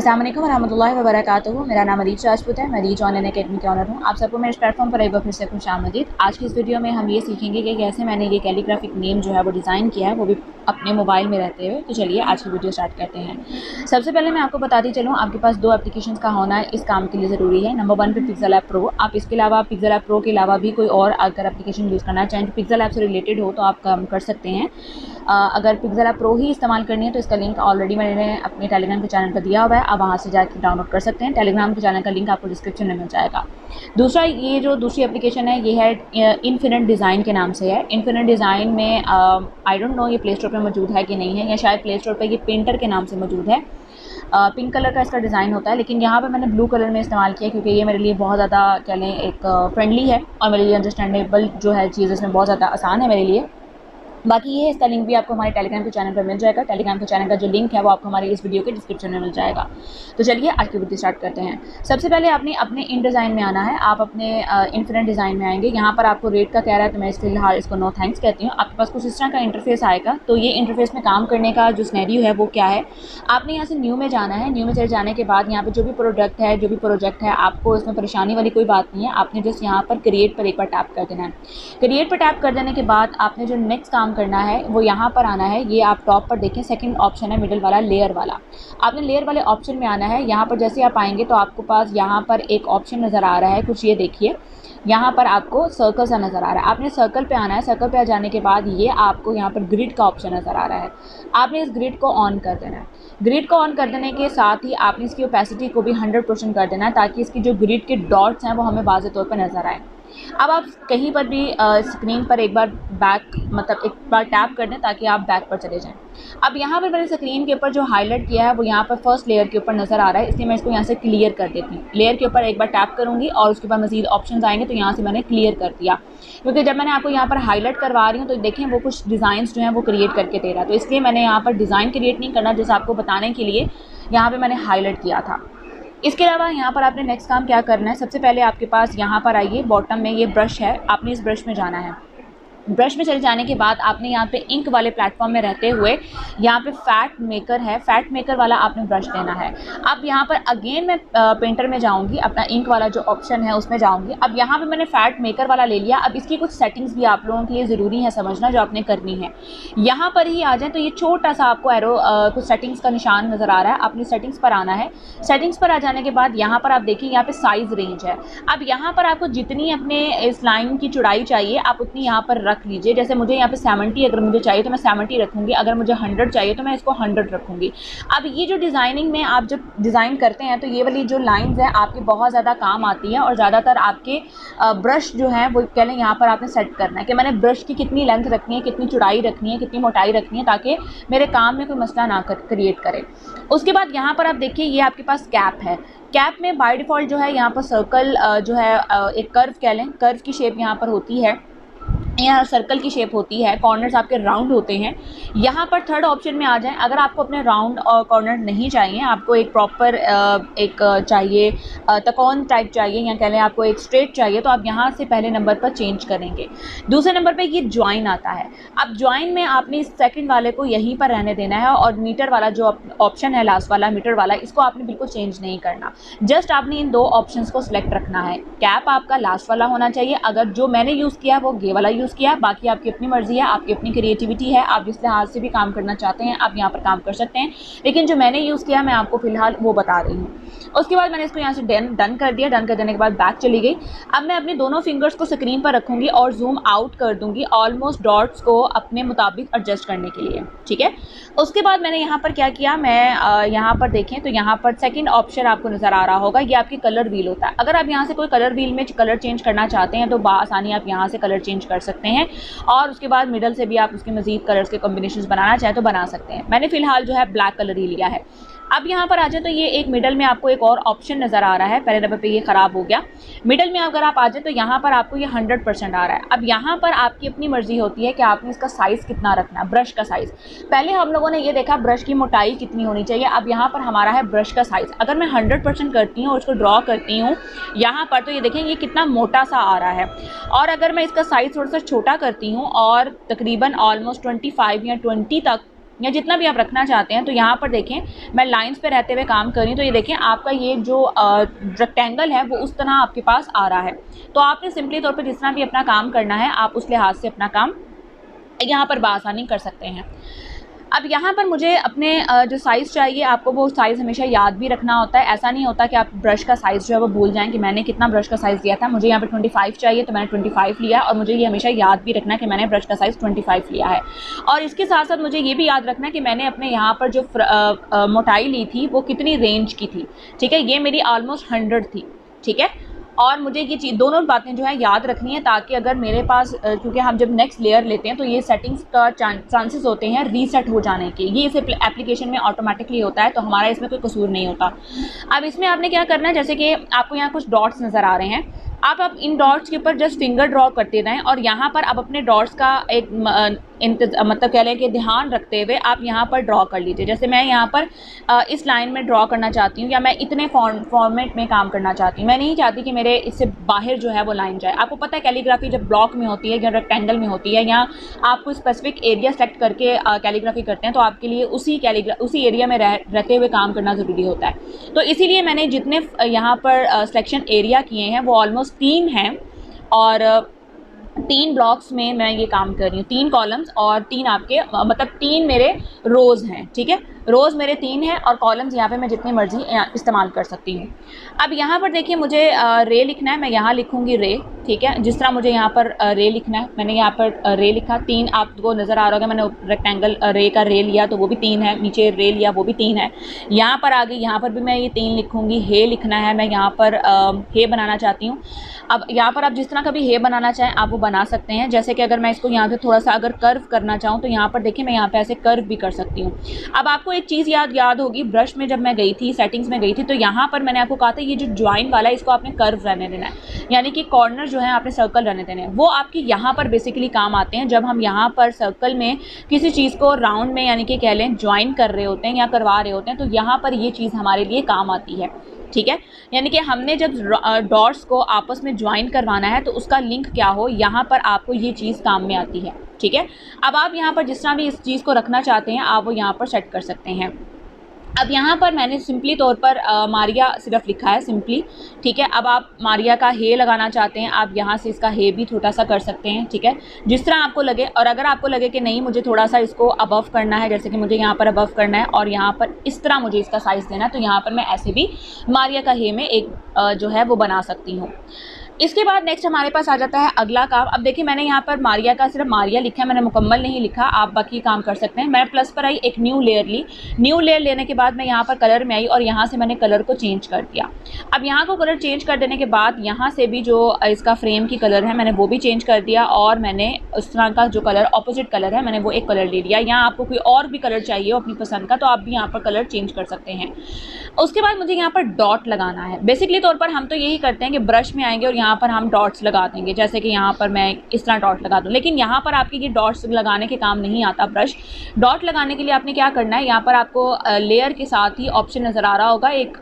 अस्सलाम वालेकुम वरहमतुल्लाहि वबरकातुहू। मेरा नाम अरीज राजपूत है, मैं रीच ऑनलाइन अकेडमी के ऑनर हूँ। आप सबको मेरे इस प्लेटफॉर्म पर एक बार फिर से खुशामदीद। आज की इस वीडियो में हम ये सीखेंगे कि कैसे मैंने ये कैलीग्राफिक नेम जो है वो डिज़ाइन किया है, वो भी अपने मोबाइल में रहते हुए। तो चलिए आज की वीडियो स्टार्ट करते हैं। सबसे पहले मैं आपको बताती चलूँ, आपके पास दो एप्लीकेशन का होना इस काम के लिए ज़रूरी है। नंबर 1 पे पिक्सल ऐप प्रो। आप इसके अलावा पिक्सल ऐप प्रो के अलावा भी कोई और अगर एप्लीकेशन यूज़ करना चाहें तो पिक्सल ऐप से रिलेटेड हो तो आप काम कर सकते हैं। अगर पिक्सल ऐप प्रो ही इस्तेमाल करनी है तो इसका लिंक ऑलरेडी मैंने अपने टेलीग्राम के चैनल पर दिया हुआ है, आप वहाँ से जाकर डाउनलोड कर सकते हैं। टेलीग्राम के चैनल का लिंक आपको डिस्क्रिप्शन में मिल जाएगा। दूसरा, ये जो दूसरी एप्लीकेशन है ये है इन्फिनिट डिज़ाइन के नाम से है। इन्फिनिट डिज़ाइन में आई डोंट नो ये प्ले स्टोर पर मौजूद है कि नहीं है, या शायद प्ले स्टोर पर ये पेंटर के नाम से मौजूद है। पिंक कलर का इसका डिज़ाइन होता है, लेकिन यहाँ पे मैंने ब्लू कलर में इस्तेमाल किया क्योंकि ये मेरे लिए बहुत ज़्यादा कह लें एक फ्रेंडली है और मेरे लिए अंडरस्टैंडेबल जो है चीज़ इसमें बहुत ज़्यादा आसान है मेरे लिए। बाकी ये इसका लिंक भी आपको हमारे टेलीग्राम के चैनल पर मिल जाएगा। टेलीग्राम के चैनल का जो लिंक है वो आपको हमारे इस वीडियो के डिस्क्रिप्शन में मिल जाएगा। तो चलिए आज की वीडियो स्टार्ट करते हैं। सबसे पहले आपने अपने इन डिज़ाइन में आना है। आप अपने इन्फिनिट डिज़ाइन में आएंगे। यहाँ पर आपको रेट का कह रहा है तो मैं फिलहाल इसको नो थैंक्स कहती हूँ। आपके पास कुछ इस तरह का इंटरफेस आएगा। तो ये इंटरफेस में काम करने का जो सिनेरियो है वो क्या है, आपने यहाँ से न्यू में जाना है। न्यू में चले जाने के बाद यहाँ पर जो भी प्रोडक्ट है, जो भी प्रोजेक्ट है, आपको इसमें परेशानी वाली कोई बात नहीं है। आपने जस्ट यहाँ पर क्रिएट पर एक बार टैप कर देना है। क्रिएट पर टैप कर देने के बाद आपने जो नेक्स्ट काम करना है वो यहाँ पर आना है। ये आप टॉप पर देखें, सेकंड ऑप्शन है मिडिल वाला, लेयर वाला। आपने लेयर वाले ऑप्शन में आना है। यहाँ पर जैसे आप आएंगे तो आपको पास यहाँ पर एक ऑप्शन नज़र आ रहा है कुछ, ये देखिए यहाँ पर आपको सर्कल सा नज़र आ रहा है। आपने सर्कल पे आना है। सर्कल पे आ जाने के बाद ये आपको यहाँ पर ग्रिड का ऑप्शन नज़र आ रहा है। आपने इस ग्रिड को ऑन कर देना है। ग्रिड को ऑन कर देने के साथ ही आपने इसकी ओपेसिटी को भी 100% कर देना है ताकि इसकी जो ग्रिड के डॉट्स हैं वो हमें वाज़ेह तौर पर नज़र आए। अब आप कहीं पर भी स्क्रीन पर एक बार बैक मतलब एक बार टैप कर दें ताकि आप बैक पर चले जाएं। अब यहाँ पर मैंने स्क्रीन के ऊपर जो हाईलाइट किया है वो यहाँ पर फर्स्ट लेयर के ऊपर नज़र आ रहा है, इसलिए मैं इसको यहाँ से क्लियर कर देती हूँ। लेयर के ऊपर एक बार टैप करूँगी और उसके बाद मज़ीद ऑप्शंस आएंगे तो यहाँ से मैंने क्लियर कर दिया, क्योंकि जब मैंने आपको यहाँ पर हाईलाइट करवा रही हूँ तो देखें वो कुछ डिज़ाइंस जो हैं वो क्रिएट करके दे रहा है। तो इसलिए मैंने यहाँ पर डिज़ाइन क्रिएट नहीं करना, जैसे आपको बताने के लिए यहाँ पर मैंने हाईलाइट किया था। इसके अलावा यहाँ पर आपने नेक्स्ट काम क्या करना है, सबसे पहले आपके पास यहाँ पर आइए, बॉटम में ये ब्रश है, आपने इस ब्रश में जाना है। ब्रश में चले जाने के बाद आपने यहाँ पे इंक वाले प्लेटफॉर्म में रहते हुए यहाँ पे फैट मेकर है, फैट मेकर वाला आपने ब्रश लेना है। अब यहाँ पर अगेन मैं पेंटर में जाऊँगी, अपना इंक वाला जो ऑप्शन है उसमें जाऊँगी। अब यहाँ पे मैंने फैट मेकर वाला ले लिया। अब इसकी कुछ सेटिंग्स भी आप लोगों के लिए ज़रूरी है समझना, जो आपने करनी है। यहाँ पर ही आ जाए तो ये छोटा सा आपको एरो कुछ सेटिंग्स का निशान नज़र आ रहा है, अपनी सेटिंग्स पर आना है। सेटिंग्स पर आ जाने के बाद यहाँ पर आप देखिए यहाँ पर साइज़ रेंज है। अब यहाँ पर आपको जितनी अपने इस लाइन की चौड़ाई चाहिए आप उतनी यहाँ पर रख लीजिए। जैसे मुझे यहाँ पे 70 अगर मुझे चाहिए तो मैं 70 रखूँगी, अगर मुझे 100 चाहिए तो मैं इसको 100 रखूँगी। अब ये जो डिज़ाइनिंग में आप जब डिज़ाइन करते हैं तो ये वाली जो लाइंस हैं आपकी बहुत ज़्यादा काम आती हैं, और ज़्यादातर आपके ब्रश जो हैं वो कह लें यहाँ पर आपने सेट करना है कि मैंने ब्रश की कितनी लेंथ रखनी है, कितनी चौड़ाई रखनी है, कितनी मोटाई रखनी है, ताकि मेरे काम में कोई मसला ना क्रिएट करे। उसके बाद यहाँ पर आप देखिए ये आपके पास कैप है। कैप में बाय डिफ़ॉल्ट जो है यहाँ पर सर्कल जो है एक कर्व कह लें, कर्व की शेप यहाँ पर होती है, यहाँ सर्कल की शेप होती है, कॉर्नर्स आपके राउंड होते हैं। यहाँ पर थर्ड ऑप्शन में आ जाएं, अगर आपको अपने राउंड और कॉर्नर नहीं चाहिए, आपको एक प्रॉपर एक चाहिए त्रिकोण टाइप चाहिए, या कह लें आपको एक स्ट्रेट चाहिए, तो आप यहाँ से पहले नंबर पर चेंज करेंगे। दूसरे नंबर पे ये ज्वाइन आता है। अब ज्वाइन में आपने इस सेकंड वाले को यहीं पर रहने देना है, और मीटर वाला जो ऑप्शन है लास्ट वाला मीटर वाला, इसको आपने बिल्कुल चेंज नहीं करना। जस्ट आपने इन दो ऑप्शन को सिलेक्ट रखना है। कैप आपका लास्ट वाला होना चाहिए, अगर जो मैंने यूज़ किया वो गे वाला यूज़ किया, बाकी आपकी अपनी मर्जी है, आपकी अपनी क्रिएटिविटी है, आप जिस लिहाज से भी काम करना चाहते हैं आप यहाँ पर काम कर सकते हैं, लेकिन जो मैंने यूज़ किया मैं आपको फिलहाल वो बता रही हूँ। उसके बाद मैंने इसको यहाँ से डन कर दिया। डन कर देने के बाद बैक चली गई। अब मैं अपनी दोनों फिंगर्स को स्क्रीन पर रखूँगी और जूम आउट कर दूँगी ऑलमोस्ट डॉट्स को अपने मुताबिक एडजस्ट करने के लिए, ठीक है। उसके बाद मैंने यहाँ पर क्या किया, मैं यहाँ पर देखें तो यहाँ पर सेकेंड ऑप्शन आपको नज़र आ रहा होगा, ये आपकी कलर व्हील होता है। अगर आप यहाँ से कोई कलर व्हील में कलर चेंज करना चाहते हैं तो बआसानी आप यहाँ से कलर चेंज कर सकते हैं, और उसके बाद मिडल से भी आप उसके मज़ीद कलर्स के कॉम्बिनेशंस बनाना चाहें तो बना सकते हैं। मैंने फ़िलहाल जो है ब्लैक कलर ही लिया है। अब यहाँ पर आ जाए तो ये एक मिडल में आपको एक और ऑप्शन नज़र आ रहा है, पहले नंबर पे ये ख़राब हो गया। मिडल में अगर आप आ जाए तो यहाँ पर आपको ये 100% आ रहा है। अब यहाँ पर आपकी अपनी मर्ज़ी होती है कि आपने इसका साइज़ कितना रखना है, ब्रश का साइज़। पहले हम लोगों ने ये देखा ब्रश की मोटाई कितनी होनी चाहिए, अब यहाँ पर हमारा है ब्रश का साइज़। अगर मैं 100% करती हूँ और उसको ड्रॉ करती हूँ यहाँ पर, तो ये देखें ये कितना मोटा सा आ रहा है। और अगर मैं इसका साइज़ थोड़ा सा छोटा करती हूँ और तकरीबन ऑलमोस्ट 25 या 20 तक या जितना भी आप रखना चाहते हैं। तो यहाँ पर देखें मैं लाइंस पे रहते हुए काम कर रही हूँ, तो ये देखें आपका ये जो रेक्टेंगल है वो उस तरह आपके पास आ रहा है। तो आपने सिंपली तौर पर जिस तरह भी अपना काम करना है आप उस लिहाज से अपना काम यहाँ पर बआसानी कर सकते हैं। अब यहाँ पर मुझे अपने जो साइज़ चाहिए आपको वो साइज़ हमेशा याद भी रखना होता है। ऐसा नहीं होता कि आप ब्रश का साइज़ जो है वो भूल जाएँ कि मैंने कितना ब्रश का साइज़ लिया था। मुझे यहाँ पर 25 चाहिए तो मैंने 25 लिया, और मुझे ये हमेशा याद भी रखना है कि मैंने ब्रश का साइज़ 25 लिया है। और इसके साथ साथ मुझे ये भी याद रखना है कि मैंने अपने यहाँ पर जो मोटाई ली थी वो कितनी रेंज की थी, ठीक है। ये मेरी ऑलमोस्ट 100 थी, ठीक है। और मुझे ये चीज़ दोनों बातें जो है याद रखनी है, ताकि अगर मेरे पास क्योंकि हम जब नेक्स्ट लेयर लेते हैं तो ये सेटिंग्स का चांसेस होते हैं रीसेट हो जाने के, ये इस एप्लीकेशन में ऑटोमेटिकली होता है, तो हमारा इसमें कोई कसूर नहीं होता। अब इसमें आपने क्या करना है, जैसे कि आपको यहाँ कुछ डॉट्स नज़र आ रहे हैं, आप इन डॉट्स के ऊपर जस्ट फिंगर ड्रॉ करते रहें, और यहाँ पर आप अपने डॉट्स का एक मतलब कह लें कि ध्यान रखते हुए आप यहाँ पर ड्रॉ कर लीजिए। जैसे मैं यहाँ पर इस लाइन में ड्रॉ करना चाहती हूँ, या मैं इतने फॉर्मेट में काम करना चाहती हूँ, मैं नहीं चाहती कि मेरे इससे बाहर जो है वो लाइन जाए। आपको पता है कैलीग्राफी जब ब्लॉक में होती है या रेक्टेंगल में होती है, या आपको स्पेसिफिक एरिया सेलेक्ट करके कैलीग्राफी करते हैं, तो आपके लिए उसी एरिया में रहते हुए काम करना ज़रूरी होता है। तो इसीलिए मैंने जितने यहाँ पर सिलेक्शन एरिया किए हैं वो ऑलमोस्ट 3 हैं, और 3 ब्लॉक्स में मैं ये काम कर रही हूँ, 3 कॉलम्स और 3 आपके मतलब 3 मेरे रोज़ हैं, ठीक है। रोज़ मेरे 3 हैं और कॉलम्स यहाँ पे मैं जितनी मर्जी इस्तेमाल कर सकती हूँ। अब यहाँ पर देखिए मुझे रे लिखना है, मैं यहाँ लिखूँगी रे, ठीक है। जिस तरह मुझे यहाँ पर रे लिखना है, मैंने यहाँ पर रे लिखा। 3 आपको नज़र आ रहा होगा, मैंने रेक्टेंगल रे का रे लिया तो वो भी 3 है, नीचे रे लिया वो भी 3 है। यहाँ पर आ गई, यहाँ पर भी मैं ये 3 लिखूँगी। हे लिखना है, मैं यहाँ पर हे बनाना चाहती हूँ। अब यहाँ पर आप जिस तरह का भी हे बनाना चाहें आप वो बना सकते हैं। जैसे कि अगर मैं इसको यहाँ से थोड़ा सा अगर कर्व करना चाहूँ तो यहाँ पर देखिए मैं यहाँ पे ऐसे कर्व भी कर सकती हूँ। अब आपको एक चीज़ याद होगी, ब्रश में जब मैं गई थी, सेटिंग्स में गई थी, तो यहाँ पर मैंने आपको कहा था ये जो ज्वाइन वाला है इसको आपने कर्व रहने देना है, यानी कि कॉर्नर जो है आपने सर्कल रहने देने हैं। वो आपकी यहाँ पर बेसिकली काम आते हैं जब हम यहाँ पर सर्कल में किसी चीज़ को राउंड में यानी कि कह लें ज्वाइन कर रहे होते हैं या करवा रहे होते हैं, तो यहाँ पर ये चीज़ हमारे लिए काम आती है, ठीक है। यानी कि हमने जब डॉट्स को आपस में ज्वाइन करवाना है तो उसका लिंक क्या हो, यहाँ पर आपको ये चीज़ काम में आती है, ठीक है। अब आप यहाँ पर जिस तरह भी इस चीज़ को रखना चाहते हैं आप वो यहाँ पर सेट कर सकते हैं। अब यहाँ पर मैंने सिंपली तौर पर मारिया सिर्फ लिखा है सिंपली, ठीक है। अब आप मारिया का हे लगाना चाहते हैं, आप यहाँ से इसका हे भी छोटा सा कर सकते हैं, ठीक है, जिस तरह आपको लगे। और अगर आपको लगे कि नहीं मुझे थोड़ा सा इसको अबव करना है, जैसे कि मुझे यहाँ पर अबव करना है और यहाँ पर इस तरह मुझे इसका साइज़ देना है, तो यहाँ पर मैं ऐसे भी मारिया का हे में एक जो है वो बना सकती हूँ। इसके बाद नेक्स्ट हमारे पास आ जाता है अगला काम। अब देखिए मैंने यहाँ पर मारिया का सिर्फ मारिया लिखा है, मैंने मुकम्मल नहीं लिखा, आप बाकी काम कर सकते हैं। मैं प्लस पर आई, एक न्यू लेयर ली। न्यू लेयर लेने के बाद मैं यहाँ पर कलर में आई और यहाँ से मैंने कलर को चेंज कर दिया। अब यहाँ को कलर चेंज कर देने के बाद यहाँ से भी जो इसका फ्रेम की कलर है मैंने वो भी चेंज कर दिया, और मैंने उस तरह का जो कलर ऑपोजिट कलर है मैंने वो एक कलर ले लिया। यहाँ आपको कोई और भी कलर चाहिए अपनी पसंद का तो आप भी यहाँ पर कलर चेंज कर सकते हैं। उसके बाद मुझे यहाँ पर डॉट लगाना है। बेसिकली तौर पर हम तो यही करते हैं कि ब्रश में आएंगे और यहाँ पर हम डॉट्स लगा देंगे, जैसे कि यहाँ पर मैं इस तरह डॉट लगा दूँ, लेकिन यहाँ पर आपके ये डॉट्स लगाने के काम नहीं आता ब्रश। डॉट लगाने के लिए आपने क्या करना है, यहाँ पर आपको लेयर के साथ ही ऑप्शन नज़र आ रहा होगा एक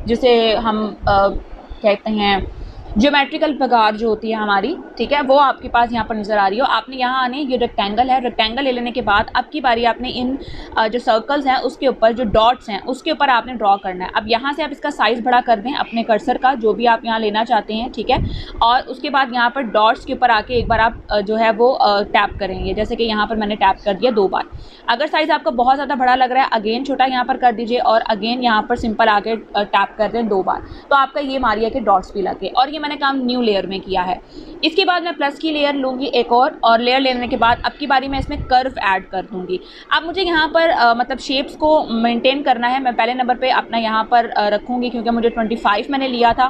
जिसे हम कहते हैं ज्योमेट्रिकल पगार जो होती है हमारी, ठीक है, वो आपके पास यहाँ पर नज़र आ रही हो। आपने यहाँ आने, ये रेक्टेंगल है, रेक्टेंगल ले लेने के बाद अब की बारी आपने इन जो सर्कल्स हैं उसके ऊपर जो डॉट्स हैं उसके ऊपर आपने ड्रॉ करना है। अब यहाँ से आप इसका साइज़ बड़ा कर दें अपने कर्सर का, जो भी आप यहाँ लेना चाहते हैं, ठीक है। और उसके बाद यहाँ पर डॉट्स के ऊपर आके एक बार आप जो है वो टैप करेंगे, जैसे कि यहाँ पर मैंने टैप कर दिया 2 बार। अगर साइज़ आपको बहुत ज़्यादा बड़ा लग रहा है अगेन छोटा यहाँ पर कर दीजिए, और अगेन यहाँ पर सिंपल आके टैप कर दें 2 बार, तो आपका ये मारिया के डॉट्स भी लगे। और ये मैंने काम न्यू लेयर में किया है। इसके बाद मैं प्लस की लेयर लूँगी एक और लेयर लेने के बाद अब की बारी मैं इसमें कर्व ऐड कर दूँगी। अब मुझे यहाँ पर मतलब शेप्स को मेंटेन करना है। मैं पहले नंबर पे अपना यहाँ पर रखूँगी क्योंकि मुझे 25 मैंने लिया था,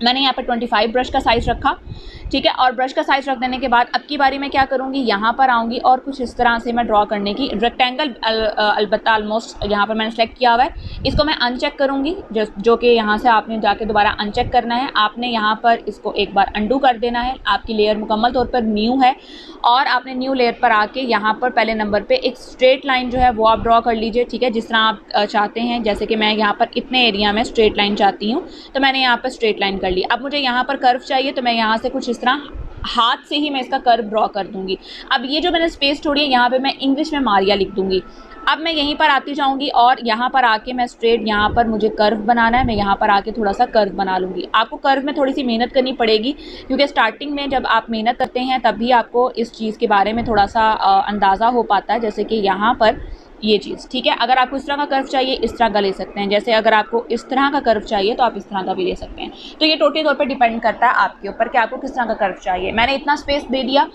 मैंने यहाँ पर 25 ब्रश का साइज़ रखा, ठीक है। और ब्रश का साइज़ रख देने के बाद अब की बारी मैं क्या करूँगी, यहाँ पर आऊँगी और कुछ इस तरह से मैं ड्रॉ करने की रेक्टेंगल अलबत्ता ऑलमोस्ट यहाँ पर मैंने सेलेक्ट किया हुआ है, इसको मैं अनचेक करूँगी, जो कि यहाँ से आपने जाके दोबारा अनचेक करना है। आपने यहाँ पर इसको एक बार अंडू कर देना है। आपकी लेयर मुकम्मल तौर पर न्यू है और आपने न्यू लेयर पर आके यहाँ पर पहले नंबर पर एक स्ट्रेट लाइन जो है वो आप ड्रॉ कर लीजिए, ठीक है, जिस तरह आप चाहते हैं। जैसे कि मैं यहाँ पर इतने एरिया में स्ट्रेट लाइन चाहती हूँ तो मैंने यहाँ पर स्ट्रेट लाइन कर ली। अब मुझे यहाँ पर कर्व चाहिए तो मैं यहाँ से कुछ इस तरह हाथ से ही मैं इसका कर्व ड्रॉ कर दूंगी। अब ये जो मैंने स्पेस छोड़ी है यहाँ पे मैं इंग्लिश में मारिया लिख दूंगी। अब मैं यहीं पर आती जाऊंगी और यहाँ पर आके मैं स्ट्रेट यहाँ पर मुझे कर्व बनाना है, मैं यहाँ पर आके थोड़ा सा कर्व बना लूँगी। आपको कर्व में थोड़ी सी मेहनत करनी पड़ेगी क्योंकि स्टार्टिंग में जब आप मेहनत करते हैं तभी आपको इस चीज़ के बारे में थोड़ा सा अंदाज़ा हो पाता है। जैसे कि यहाँ पर ये चीज़ ठीक है, अगर आपको इस तरह का कर्व चाहिए इस तरह का ले सकते हैं, जैसे अगर आपको इस तरह का कर्व चाहिए तो आप इस तरह का भी ले सकते हैं। तो ये टोटली तौर पे डिपेंड करता है आपके ऊपर कि आपको किस तरह का कर्व चाहिए। मैंने इतना स्पेस दे दिया।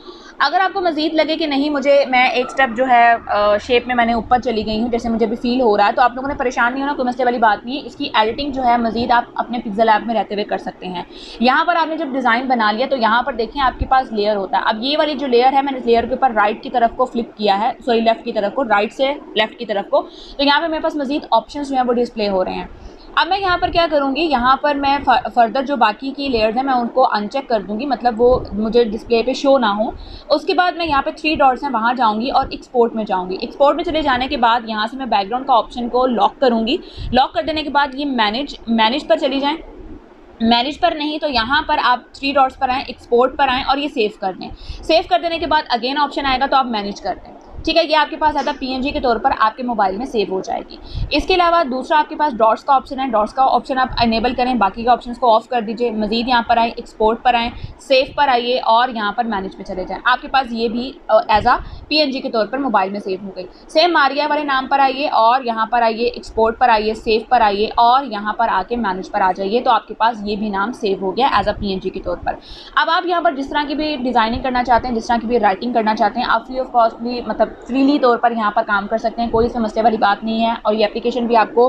अगर आपको मज़ीद लगे कि नहीं मुझे मैं एक स्टेप जो है शेप में मैंने ऊपर चली गई हूँ, जैसे मुझे भी फील हो रहा है, तो आप लोगों ने परेशान नहीं होना, कोई मसले वाली बात नहीं है। इसकी एडिटिंग जो है मज़ीद आप अपने पिक्सेल ऐप में रहते हुए कर सकते हैं। यहाँ पर आपने जब डिज़ाइन बना लिया तो यहाँ पर देखें आपके पास लेयर होता है। अब ये वाली जो लेयर है मैंने इस लेयर के ऊपर राइट की तरफ को फ्लिप किया है, सॉरी लेफ्ट की तरफ को, राइट से लेफ्ट की तरफ को। तो यहाँ पे मेरे पास मज़ीद ऑप्शंस जो हैं वो डिस्प्ले हो रहे हैं। अब मैं यहाँ पर क्या करूँगी, यहाँ पर मैं फर्दर जो बाकी की लेयर्स हैं मैं उनको अनचेक कर दूँगी, मतलब वो मुझे डिस्प्ले पे शो ना हो। उसके बाद मैं यहाँ पे 3 डॉट्स हैं वहाँ जाऊँगी और एक्सपोर्ट में जाऊँगी। एक्सपोर्ट में चले जाने के बाद यहाँ से मैं बैकग्राउंड का ऑप्शन को लॉक करूँगी। लॉक कर देने के बाद ये मैनेज पर चली जाएँ। मैनेज पर नहीं तो यहाँ पर आप 3 डॉट्स पर आएँ, एक्सपोर्ट पर आएँ और ये सेव कर दें। सेव कर देने के बाद अगेन ऑप्शन आएगा तो आप मैनेज कर दें। ठीक है, ये आपके पास आता पीएनजी के तौर पर आपके मोबाइल में सेव हो जाएगी। इसके अलावा दूसरा आपके पास डॉट्स का ऑप्शन है, डॉट्स का ऑप्शन आप इनेबल करें, बाकी के ऑप्शंस को ऑफ कर दीजिए। मज़ीद यहाँ पर आए, एक्सपोर्ट पर आएँ, सेव पर आइए और यहाँ पर मैनेज पे चले जाएँ। आपके पास ये भी एज आ पीएनजी के तौर पर मोबाइल में सेव हो गई। सेम मारिया वाले नाम पर आइए और यहाँ पर आइए, एक्सपोर्ट पर आइए, सेव पर आइए और यहाँ पर आके मैनेज पर आ जाइए, तो आपके पास ये भी नाम सेव हो गया एज अ पीएनजी के तौर पर। अब आप यहाँ पर जिस तरह की भी डिज़ाइनिंग करना चाहते हैं, जिस तरह की भी राइटिंग करना चाहते हैं, आप फ्री ऑफ कॉस्टली मतलब फ्रीली तौर पर यहाँ पर काम कर सकते हैं। कोई इसमें मसले वाली बात नहीं है और ये एप्लीकेशन भी आपको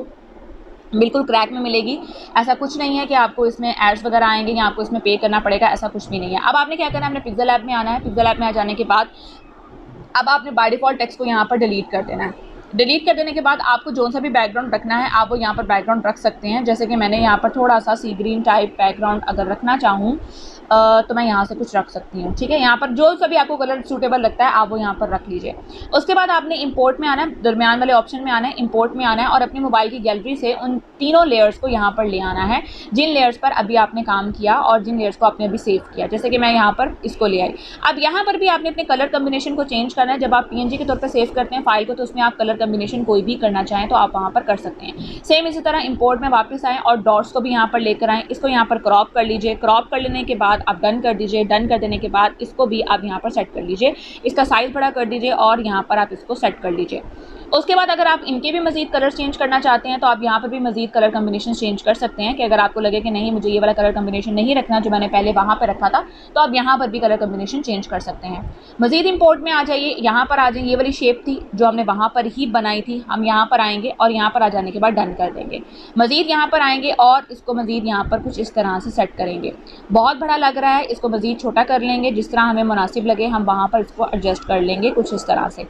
बिल्कुल क्रैक में मिलेगी। ऐसा कुछ नहीं है कि आपको इसमें एड्स वगैरह आएंगे या आपको इसमें पे करना पड़ेगा, ऐसा कुछ भी नहीं है। अब आपने क्या करना है, अपने पिक्सेल ऐप में आना है। पिक्सेल ऐप में आ जाने के बाद अब आपने बाय डिफ़ॉल्ट टेक्स्ट को यहाँ पर डिलीट कर देना है। डिलीट कर देने के बाद आपको जो सा भी बैकग्राउंड रखना है आप वो यहाँ पर बैकग्राउंड रख सकते हैं। जैसे कि मैंने यहाँ पर थोड़ा सा सी ग्रीन टाइप बैकग्राउंड अगर रखना चाहूँ तो मैं यहाँ से कुछ रख सकती हूँ। ठीक है, यहाँ पर जो सभी आपको कलर सूटेबल लगता है आप वो यहाँ पर रख लीजिए। उसके बाद आपने इंपोर्ट में आना है, दरमियान वाले ऑप्शन में आना है, इंपोर्ट में आना है और अपनी मोबाइल की गैलरी से उन तीनों लेयर्स को यहाँ पर ले आना है जिन लेयर्स पर अभी आपने काम किया और जिन लेयर्स को आपने अभी सेव किया। जैसे कि मैं यहाँ पर इसको ले आई। अब यहाँ पर भी आपने अपने कलर कम्बिनेशन को चेंज करना है। जब आप पीएनजी के तौर पर सेव करते हैं फाइल को तो उसमें आप कलर कम्बिनेशन कोई भी करना चाहें तो आप वहाँ पर कर सकते हैं। सेम इसी तरह इंपोर्ट में वापस आएँ और डॉट्स को भी यहाँ पर लेकर आएँ। इसको यहाँ पर क्रॉप कर लीजिए। क्रॉप कर लेने के बाद आप डन कर दीजिए। डन कर देने के बाद इसको भी आप यहाँ पर सेट कर लीजिए। इसका साइज़ बड़ा कर दीजिए और यहाँ पर आप इसको सेट कर लीजिए। उसके बाद अगर आप इनके भी मज़ीद कलर चेंज करना चाहते हैं तो आप यहाँ पर भी मज़ीद कलर कम्बिनेशन चेंज कर सकते हैं कि अगर आपको लगे कि नहीं मुझे ये वाला कलर कम्बिनेशन नहीं रखना जो मैंने पहले वहाँ पर रखा था तो आप यहाँ पर भी कलर कम्बिनेशन चेंज कर सकते हैं। मज़ीद इंपोर्ट में आ जाइए, यहाँ पर आ जाइए। ये वाली शेप थी जो हमने वहाँ पर ही बनाई थी, हम यहाँ पर आएंगे और यहाँ पर आ जाने के बाद डन कर देंगे। मज़ीद यहाँ पर आएंगे और इसको मज़ीद यहाँ पर कुछ इस तरह से सेट करेंगे। बहुत बड़ा लग रहा है, इसको मज़ीद छोटा कर लेंगे, जिस तरह हमें मुनासिब लगे हम वहाँ पर इसको एडजस्ट कर लेंगे कुछ इस तरह से।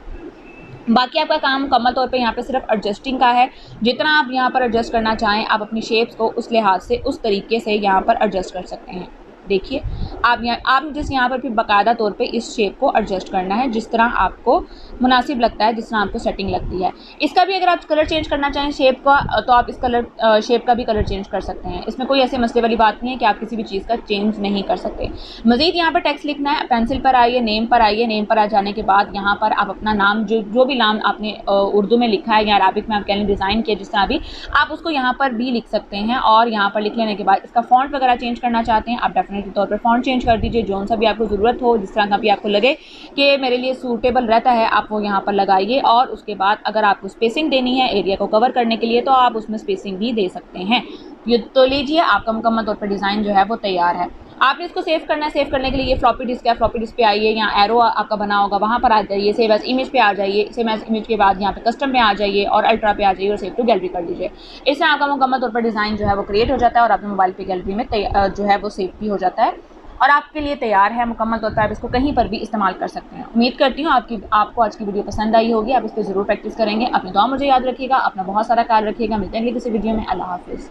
बाकी आपका काम मुकम्मल तौर पे यहाँ पे सिर्फ एडजस्टिंग का है। जितना आप यहाँ पर एडजस्ट करना चाहें आप अपनी शेप्स को उस लिहाज से उस तरीके से यहाँ पर एडजस्ट कर सकते हैं। देखिए आप जिस यहाँ पर भी बाकायदा तौर पे इस शेप को एडजस्ट करना है जिस तरह आपको मुनासिब लगता है, जिस तरह आपको सेटिंग लगती है। इसका भी अगर आप कलर चेंज करना चाहें शेप का तो आप इस कलर शेप का भी कलर चेंज कर सकते हैं। इसमें कोई ऐसे मसले वाली बात नहीं है कि आप किसी भी चीज़ का चेंज नहीं कर सकते। मज़ीद यहाँ पर टेक्स्ट लिखना है, पेंसिल पर आइए, नेम पर आइए। नेम पर आ जाने के बाद यहाँ पर आप अपना नाम जो भी नाम आपने उर्दू में लिखा है या अरबिक में आप कह लें डिज़ाइन किया जिस तरह भी आप उसको यहाँ पर भी लिख सकते हैं। और यहाँ पर लिख लेने के बाद इसका फॉन्ट वगैरह चेंज करना चाहते हैं आप डेफिनेटली तौर पर फॉन्ट चेंज कर दीजिए। जो सा भी आपको ज़रूरत हो, जिस तरह का भी आपको लगे कि मेरे लिए सूटेबल रहता है आप वो यहाँ पर लगाइए। और उसके बाद अगर आपको स्पेसिंग देनी है एरिया को कवर करने के लिए तो आप उसमें स्पेसिंग भी दे सकते हैं। ये तो लीजिए आपका मुकम्मल तौर पर डिज़ाइन जो है वो तैयार है। आपने इसको सेव करना है। सेव करने के लिए ये फ्लॉपी डिस्क है, फ्लॉपी डिस्क पे आइए, यहाँ एरो आपका बना होगा वहाँ पर आ जाइए, सेव एज इमेज पे आ जाइए। सेव एज इमेज के बाद यहाँ पे कस्टम में आ जाइए और अल्ट्रा पे आ जाइए और सेव टू गैलरी कर लीजिए। इससे आपका मुकम्मल तौर पर डिज़ाइन जो है वो क्रिएट हो जाता है और आपके मोबाइल पे गैलरी में जो है वो सेव भी हो जाता है और आपके लिए तैयार है मुकम्मल तौर पर। आप इसको कहीं पर भी इस्तेमाल कर सकते हैं। उम्मीद करती हूँ आपको आज की वीडियो पसंद आई होगी। आप इस पर ज़रूर प्रैक्टिस करेंगे। अपनी दुआ मुझे याद रखिएगा, अपना बहुत सारा ख्याल रखिएगा। मिलते हैं अगली किसी वीडियो में। अल्लाह हाफिज़।